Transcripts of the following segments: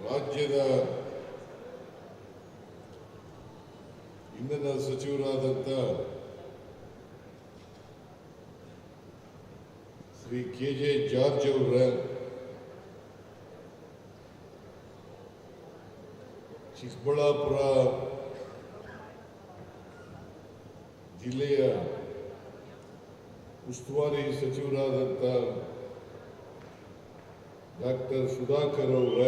ರಾಜ್ಯದ ಇಂಧನ ಸಚಿವರಾದಂಥ Shri KJ. George ಅವರ ಚಿಕ್ಕಬಳ್ಳಾಪುರ ಜಿಲ್ಲೆಯ ಉಸ್ತುವಾರಿ ಸಚಿವರಾದಂಥ ಡಾಕ್ಟರ್ ಸುಧಾಕರ್ ಅವರ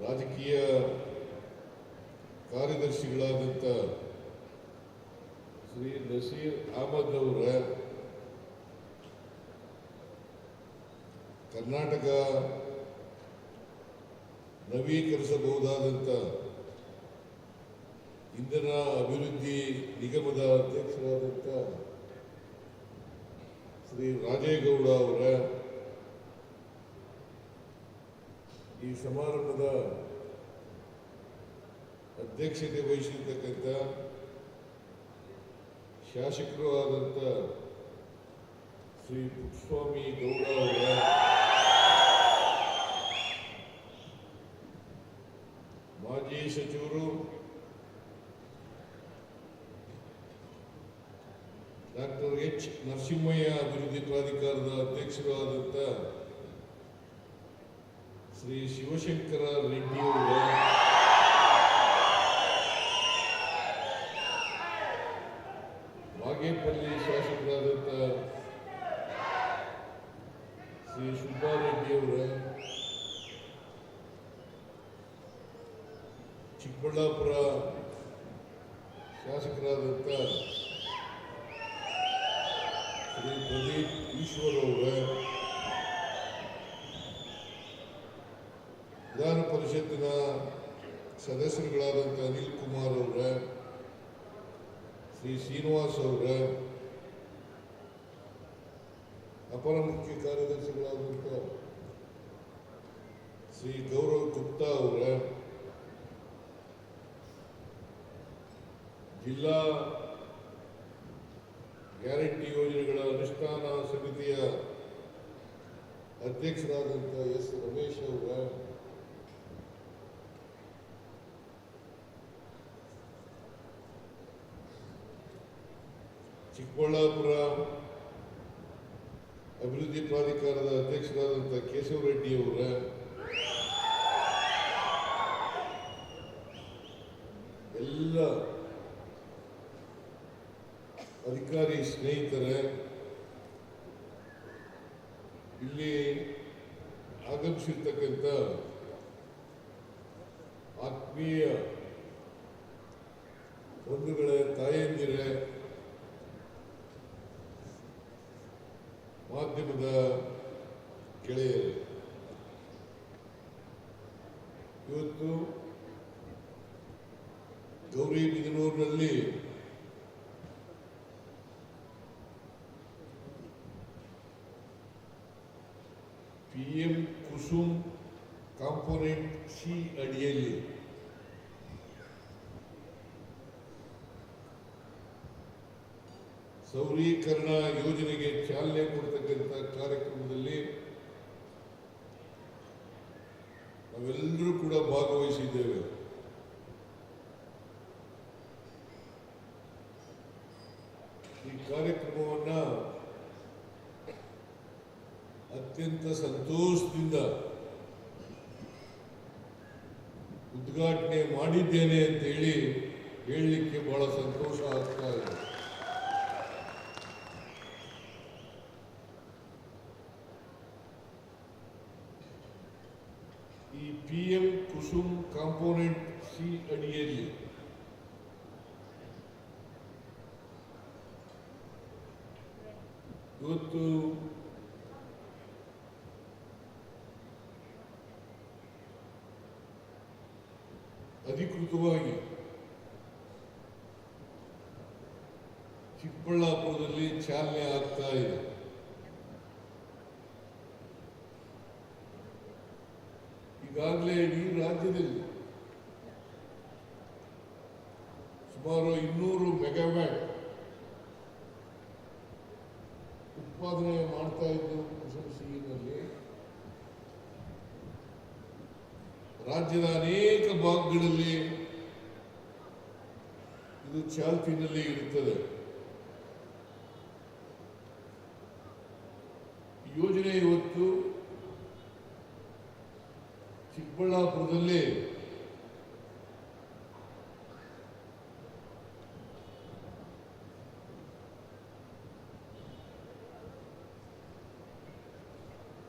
ರಾಜಕೀಯ ಕಾರ್ಯದರ್ಶಿಗಳಾದಂಥ ಶ್ರೀ ನಸೀರ್ ಅಹಮದ್ ಅವರ ಕರ್ನಾಟಕ ನವೀಕರಿಸಬಹುದಾದಂಥ ಇಂಧನ ಅಭಿವೃದ್ಧಿ ನಿಗಮದ ಅಧ್ಯಕ್ಷರಾದಂಥ ಶ್ರೀ ರಾಜೇಗೌಡ ಅವರ ಈ ಸಮಾರಂಭದ ಅಧ್ಯಕ್ಷತೆ ವಹಿಸಿರ್ತಕ್ಕಂಥ ಶಾಸಕರು ಆದಂಥ ಶ್ರೀ ಪುಟ್ಟಸ್ವಾಮಿ ಗೌಡ ಅವರ ಮಾಜಿ ಸಚಿವರು ಡಾಕ್ಟರ್ ಎಚ್ ನರಸಿಂಹಯ್ಯ ಅಭಿವೃದ್ಧಿ ಪ್ರಾಧಿಕಾರದ ಅಧ್ಯಕ್ಷರು ಆದಂಥ ಶ್ರೀ ಶಿವಶಂಕರ ರೆಡ್ಡಿ ಅವರ ಬಾಗೇಪಲ್ಲಿ ಶಾಸಕರಾದಂಥ ಶ್ರೀ ಸುಬ್ಬಾರೆಡ್ಡಿ ಅವರ ಚಿಕ್ಕಬಳ್ಳಾಪುರ ಶಾಸಕರಾದಂಥ ಶ್ರೀ ಪ್ರದೀಪ್ ಈಶ್ವರ್ ಅವರ ವಿಧಾನ ಪರಿಷತ್ತಿನ ಸದಸ್ಯರುಗಳಾದಂಥ ಅನಿಲ್ ಕುಮಾರ್ ಅವರ ಶ್ರೀ ಶ್ರೀನಿವಾಸ್ ಅವರ ಅಪರ ಮುಖ್ಯ ಕಾರ್ಯದರ್ಶಿಗಳಾದಂಥ ಶ್ರೀ ಗೌರವ್ ಗುಪ್ತಾ ಅವರ ಜಿಲ್ಲಾ ಗ್ಯಾರಂಟಿ ಯೋಜನೆಗಳ ಅನುಷ್ಠಾನ ಸಮಿತಿಯ ಅಧ್ಯಕ್ಷರಾದಂಥ ಎಸ್ ರಮೇಶ್ ಅವರ ಚಿಕ್ಕಬಳ್ಳಾಪುರ ಅಭಿವೃದ್ಧಿ ಪ್ರಾಧಿಕಾರದ ಅಧ್ಯಕ್ಷರಾದಂಥ ಕೇಶವ ರೆಡ್ಡಿ ಅವರ ಎಲ್ಲ ಅಧಿಕಾರಿ ಸ್ನೇಹಿತರೆ, ಇಲ್ಲಿ ಆಗಮಿಸಿರ್ತಕ್ಕಂಥ ಆತ್ಮೀಯ ಬಂಧುಗಳೇ, ತಾಯಂದಿರೇ, ಮಾಧ್ಯಮದ ಗೆಳೆಯರು, ಇವತ್ತು ಗೌರಿಬಿದನೂರಿನಲ್ಲಿ PM ಕುಸುಮ್ ಕಾಂಪೋನೆಂಟ್ ಸಿ ಅಡಿಯಲ್ಲಿ ಸೌರೀಕರಣ ಯೋಜನೆಗೆ ಚಾಲನೆ ಕೊಡ್ತಕ್ಕಂಥ ಕಾರ್ಯಕ್ರಮದಲ್ಲಿ ನಾವೆಲ್ಲರೂ ಕೂಡ ಭಾಗವಹಿಸಿದ್ದೇವೆ. ಈ ಕಾರ್ಯಕ್ರಮವನ್ನು ಅತ್ಯಂತ ಸಂತೋಷದಿಂದ ಉದ್ಘಾಟನೆ ಮಾಡಿದ್ದೇನೆ ಅಂತ ಹೇಳಲಿಕ್ಕೆ ಬಹಳ ಸಂತೋಷ ಆಗ್ತಾ ಇದೆ. ಈ PM ಕುಸುಮ್ ಕಾಂಪೋನೆಂಟ್ ಸಿ ಅಡಿಯಲ್ಲಿ ಇವತ್ತು ಅಧಿಕೃತವಾಗಿ ಚಿಕ್ಕಬಳ್ಳಾಪುರದಲ್ಲಿ ಚಾಲನೆ ಆಗ್ತಾ ಇದೆ. ಈಗಾಗಲೇ ಇಡೀ ರಾಜ್ಯದಲ್ಲಿ ಸುಮಾರು 200 ಮೆಗಾವ್ಯಾಟ್ ಉತ್ಪಾದನೆ ಮಾಡ್ತಾ ಇದ್ದು ಕುಸುಮ್ ಸಿನಲ್ಲಿ ರಾಜ್ಯದ ಅನೇಕ ಭಾಗಗಳಲ್ಲಿ ಇದು ಚಾಲ್ತಿನಲ್ಲಿ ಇರುತ್ತದೆ. ಯೋಜನೆ ಇವತ್ತು ಚಿಕ್ಕಬಳ್ಳಾಪುರದಲ್ಲಿ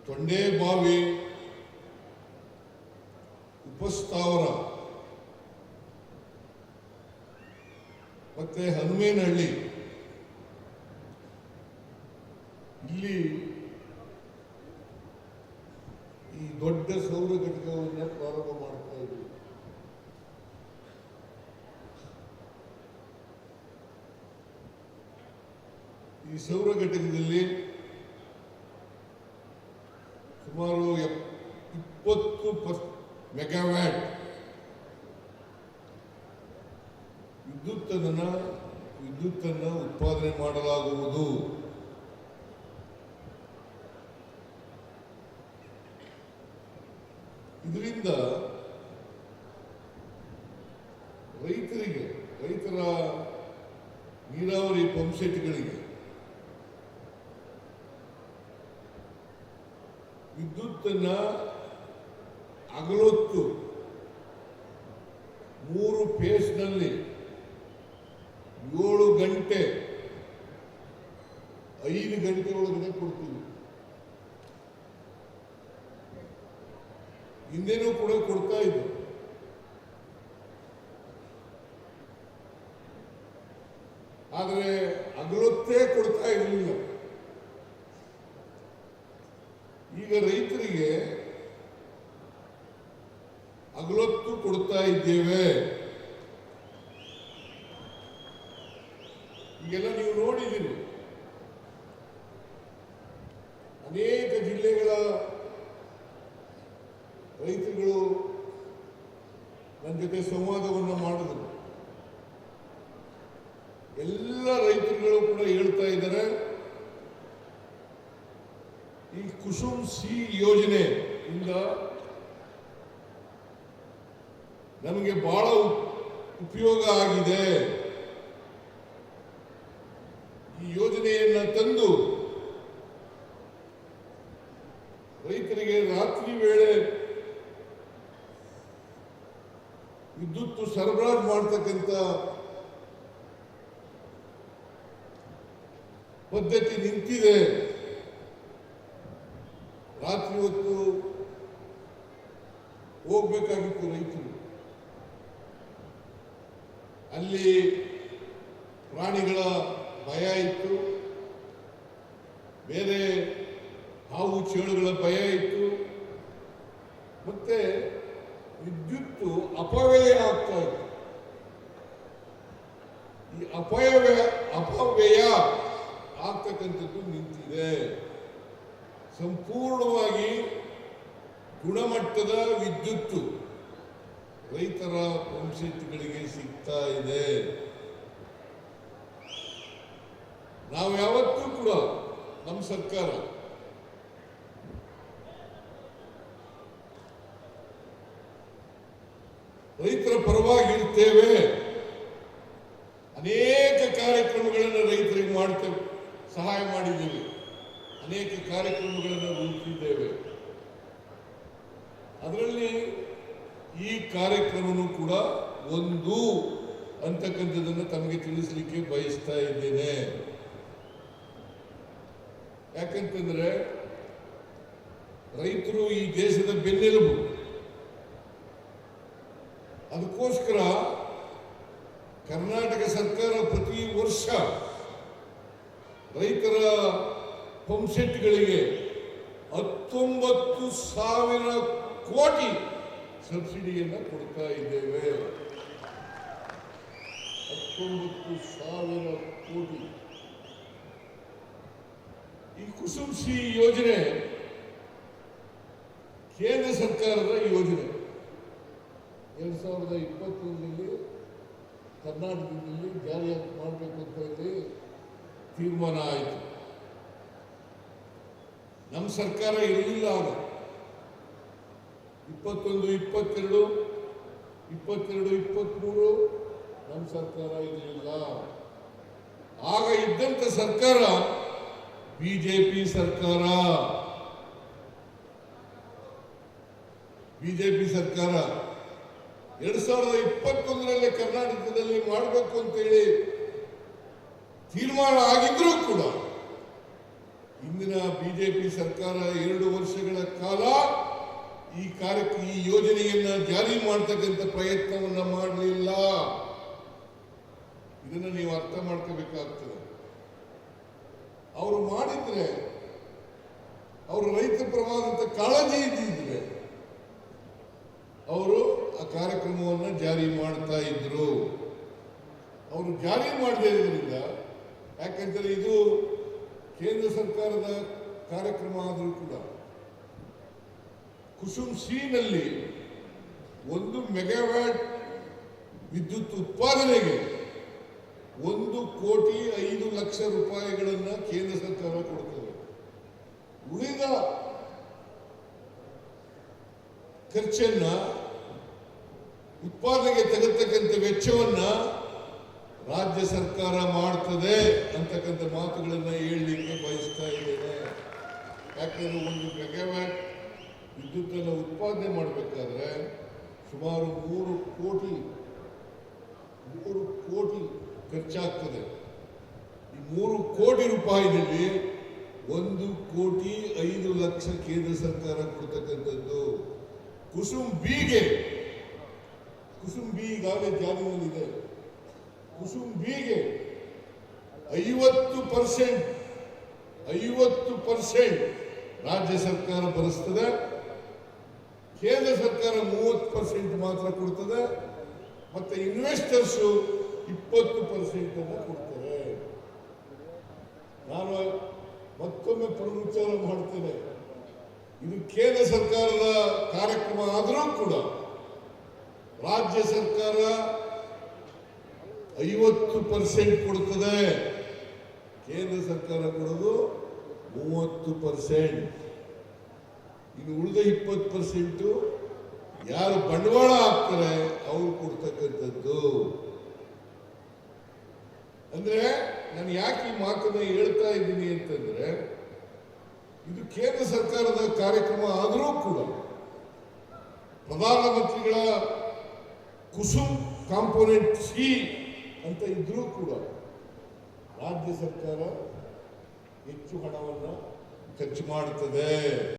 ತೊಂಡೇಬಾವಿ, ಉಪಸ್ಥಾವರ ಮತ್ತೆ ಹನುಮೇನಹಳ್ಳಿ ಇಲ್ಲಿ ಈ ದೊಡ್ಡ ಸೌರ ಘಟಕವನ್ನು ಪ್ರಾರಂಭ ಮಾಡ್ತಾ ಇದ್ದೀವಿ. ಈ ಸೌರ ಘಟಕದಲ್ಲಿ ಸುಮಾರು 20 ಮೆಗಾವ್ಯಾಟ್ ವಿದ್ಯುತ್ತನ್ನು ಉತ್ಪಾದನೆ ಮಾಡಲಾಗುವುದು. ಇದರಿಂದ ರೈತರ ನೀರಾವರಿ ಪಂಪ್ಸೆಟ್ಗಳಿಗೆ ವಿದ್ಯುತ್ತನ್ನ ಹಗಲೊತ್ತು 3 ಫೇಸ್ನಲ್ಲಿ 7 ಗಂಟೆ 5 ಗಂಟೆ ಒಳಗಡೆ ಕೊಡ್ತೀವಿ. ಹಿಂದೆನೂ ಕೂಡ ಕೊಡ್ತಾ ಇದ್ದು. ಆದರೆ ಹಗಲೊತ್ತೇ ಕೊಡ್ತಾ ಇರಲಿಲ್ಲ. ಈಗ ರೈತರಿಗೆ ಹಗಲೊತ್ತು ಕೊಡ್ತಾ ಇದ್ದೇವೆ. ಈಗೆಲ್ಲ ನೀವು ನೋಡಿದ್ದೀರಿ, ಅನೇಕ ಜಿಲ್ಲೆಗಳ ರೈತರುಗಳು ನನ್ನ ಜೊತೆ ಸಂವಾದವನ್ನು ಮಾಡಿದ್ರು. ಎಲ್ಲ ರೈತರುಗಳು ಕೂಡ ಹೇಳ್ತಾ ಇದ್ದಾರೆ, ಈ ಕುಸುಮ್ ಸಿ ಯೋಜನೆಯಿಂದ ನಮಗೆ ಬಹಳ ಉಪಯೋಗ ಆಗಿದೆ. ಈ ಯೋಜನೆಯನ್ನ ತಂದು ರೈತರಿಗೆ ರಾತ್ರಿ ವೇಳೆ ವಿದ್ಯುತ್ ಸರಬರಾಜು ಮಾಡತಕ್ಕಂಥ ಪದ್ಧತಿ ನಿಂತಿದೆ. ರಾತ್ರಿ ಹೊತ್ತು ಹೋಗ್ಬೇಕಾಗಿತ್ತು ರೈತರು. ಅಲ್ಲಿ ಪ್ರಾಣಿಗಳ ಭಯ ಇತ್ತು, ಬೇರೆ ಹಾವು ಚೇಳುಗಳ ಭಯ ಇತ್ತು, ಮತ್ತೆ ವಿದ್ಯುತ್ತು ಅಪವ್ಯಯ ಆಗ್ತಾ ಇತ್ತು. ಈ ಅಪವ್ಯಯ ಆಗ್ತಕ್ಕಂಥದ್ದು ನಿಂತಿದೆ. ಸಂಪೂರ್ಣವಾಗಿ ಗುಣಮಟ್ಟದ ವಿದ್ಯುತ್ತು ರೈತರ ಪಂಪ್ಸೆಟ್ಗಳಿಗೆ ಸಿಗ್ತಾ ಇದೆ. ನಾವು ಯಾವತ್ತೂ ಕೂಡ ನಮ್ಮ ಸರ್ಕಾರ ರೈತರ ಪರವಾಗಿ ಇರ್ತೇವೆ. ಅನೇಕ ಕಾರ್ಯಕ್ರಮಗಳನ್ನು ರೈತರಿಗೆ ಮಾಡ್ತೇವೆ, ಸಹಾಯ ಮಾಡಿದ್ದೇವೆ, ಅನೇಕ ಕಾರ್ಯಕ್ರಮಗಳನ್ನು ರೂಪಿಸಿದ್ದೇವೆ. ಅದರಲ್ಲಿ ಈ ಕಾರ್ಯಕ್ರಮನೂ ಕೂಡ ಒಂದು ಅಂತಕ್ಕಂಥದ್ದನ್ನು ತಮಗೆ ತಿಳಿಸಲಿಕ್ಕೆ ಬಯಸ್ತಾ ಇದ್ದೇನೆ. ಯಾಕಂತಂದ್ರೆ ರೈತರು ಈ ದೇಶದ ಬೆನ್ನೆಲುಬು. ಅದಕ್ಕೋಸ್ಕರ ಕರ್ನಾಟಕ ಸರ್ಕಾರ ಪ್ರತಿ ವರ್ಷ ರೈತರ ಪಂಪ್ಸೆಟ್ಗಳಿಗೆ 19,000 ಕೋಟಿ ಸಬ್ಸಿಡಿಯನ್ನು ಕೊಡ್ತಾ ಇದ್ದೇವೆ. 19,000 ಕೋಟಿ. ಈ ಕುಸುಮ್ ಸಿ ಯೋಜನೆ ಕೇಂದ್ರ ಸರ್ಕಾರದ ಯೋಜನೆ. 2021ರಲ್ಲಿ ಕರ್ನಾಟಕದಲ್ಲಿ ಜಾರಿ ಮಾಡಬೇಕು ಅಂತ ಹೇಳಿ ತೀರ್ಮಾನ ಆಯಿತು. ನಮ್ಮ ಸರ್ಕಾರ ಇರಲಿಲ್ಲ. ಆಗ 21, 22, 22, 23 ನಮ್ಮ ಸರ್ಕಾರ ಇರಲಿಲ್ಲ. ಆಗ ಇದ್ದಂತ ಸರ್ಕಾರ ಬಿಜೆಪಿ ಸರ್ಕಾರ. ಬಿಜೆಪಿ ಸರ್ಕಾರ 2021ರಲ್ಲಿ ಕರ್ನಾಟಕದಲ್ಲಿ ಮಾಡಬೇಕು ಅಂತೇಳಿ ತೀರ್ಮಾನ ಆಗಿದ್ರೂ ಕೂಡ ಇಂದಿನ ಬಿಜೆಪಿ ಸರ್ಕಾರ 2 ವರ್ಷಗಳ ಕಾಲ ಈ ಯೋಜನೆಯನ್ನ ಜಾರಿ ಮಾಡತಕ್ಕಂಥ ಪ್ರಯತ್ನವನ್ನ ಮಾಡಲಿಲ್ಲ. ಇದನ್ನ ನೀವು ಅರ್ಥ ಮಾಡ್ಕೋಬೇಕಾಗ್ತದೆ. ಅವರು ಮಾಡಿದ್ರೆ, ಅವರು ರೈತ ಪರವಾದಂತ ಕಾಳಜಿ ಇದ್ದಿದ್ರೆ ಅವರು ಆ ಕಾರ್ಯಕ್ರಮವನ್ನು ಜಾರಿ ಮಾಡ್ತಾ ಇದ್ರು. ಅವರು ಜಾರಿ ಮಾಡದೇ ಇರೋದ್ರಿಂದ, ಯಾಕಂದ್ರೆ ಇದು ಕೇಂದ್ರ ಸರ್ಕಾರದ ಕಾರ್ಯಕ್ರಮ ಆದರೂ ಕೂಡ ಕುಸುಮ್ ಸಿ ನಲ್ಲಿ 1 ಮೆಗಾವ್ಯಾಟ್ ವಿದ್ಯುತ್ ಉತ್ಪಾದನೆಗೆ 1,05,00,000 ರೂಪಾಯಿಗಳನ್ನ ಕೇಂದ್ರ ಸರ್ಕಾರ ಕೊಡ್ತದೆ. ಉಳಿದ ಖರ್ಚನ್ನ, ಉತ್ಪಾದನೆಗೆ ತೆಗೆತಕ್ಕಂಥ ವೆಚ್ಚವನ್ನ ರಾಜ್ಯ ಸರ್ಕಾರ ಮಾಡ್ತದೆ ಅಂತಕ್ಕಂಥ ಮಾತುಗಳನ್ನ ಹೇಳಲಿಕ್ಕೆ ಬಯಸ್ತಾ ಇದ್ದೇನೆ. ಯಾಕಂದ್ರೆ 1 ಮೆಗಾವ್ಯಾಟ್ ವಿದ್ಯುತ್ತನ್ನು ಉತ್ಪಾದನೆ ಮಾಡಬೇಕಾದ್ರೆ ಸುಮಾರು 3 ಕೋಟಿ ಖರ್ಚಾಗ್ತದೆ. ಈ 3 ಕೋಟಿ ರೂಪಾಯಿನಲ್ಲಿ 1,05,00,000 ಕೇಂದ್ರ ಸರ್ಕಾರ ಕೊಡ್ತಕ್ಕಂಥದ್ದು. ಕುಸುಮ್ ಬಿ ಈಗಾಗಲೇ ಜಾರಿಯಲ್ಲಿದೆ. ಕುಸುಮ್ ಬಿಗೆ 50% ರಾಜ್ಯ ಸರ್ಕಾರ ಭರಿಸ್ತದೆ. ಕೇಂದ್ರ ಸರ್ಕಾರ 30% ಮಾತ್ರ ಕೊಡ್ತದೆ. ಮತ್ತೆ ಇನ್ವೆಸ್ಟರ್ಸ್ 20% ಅನ್ನು ಕೊಡ್ತಾರೆ. ನಾನು ಮತ್ತೊಮ್ಮೆ ಪುನರುಚ್ಚಾರ ಮಾಡ್ತೇನೆ, ಇದು ಕೇಂದ್ರ ಸರ್ಕಾರದ ಕಾರ್ಯಕ್ರಮ ಆದರೂ ಕೂಡ ರಾಜ್ಯ ಸರ್ಕಾರ 50% ಕೊಡ್ತದೆ. ಕೇಂದ್ರ ಸರ್ಕಾರ ಕೊಡೋದು 30%. ಇನ್ನು ಉಳಿದ 20% ಯಾರು ಬಂಡವಾಳ ಹಾಕ್ತಾರೆ ಅವ್ರು ಕೊಡ್ತಕ್ಕಂಥದ್ದು. ಅಂದ್ರೆ ನಾನು ಯಾಕೆ ಈ ಮಾತನ್ನ ಹೇಳ್ತಾ ಇದ್ದೀನಿ ಅಂತಂದ್ರೆ, ಇದು ಕೇಂದ್ರ ಸರ್ಕಾರದ ಕಾರ್ಯಕ್ರಮ ಆದರೂ ಕೂಡ ಪ್ರಧಾನಮಂತ್ರಿಗಳ ಕುಸುಮ್ ಕಾಂಪೋನೆಂಟ್ ಸಿ ಅಂತ ಇದ್ರೂ ಕೂಡ ರಾಜ್ಯ ಸರ್ಕಾರ ಹೆಚ್ಚು ಹಣವನ್ನು ಖರ್ಚು ಮಾಡುತ್ತದೆ.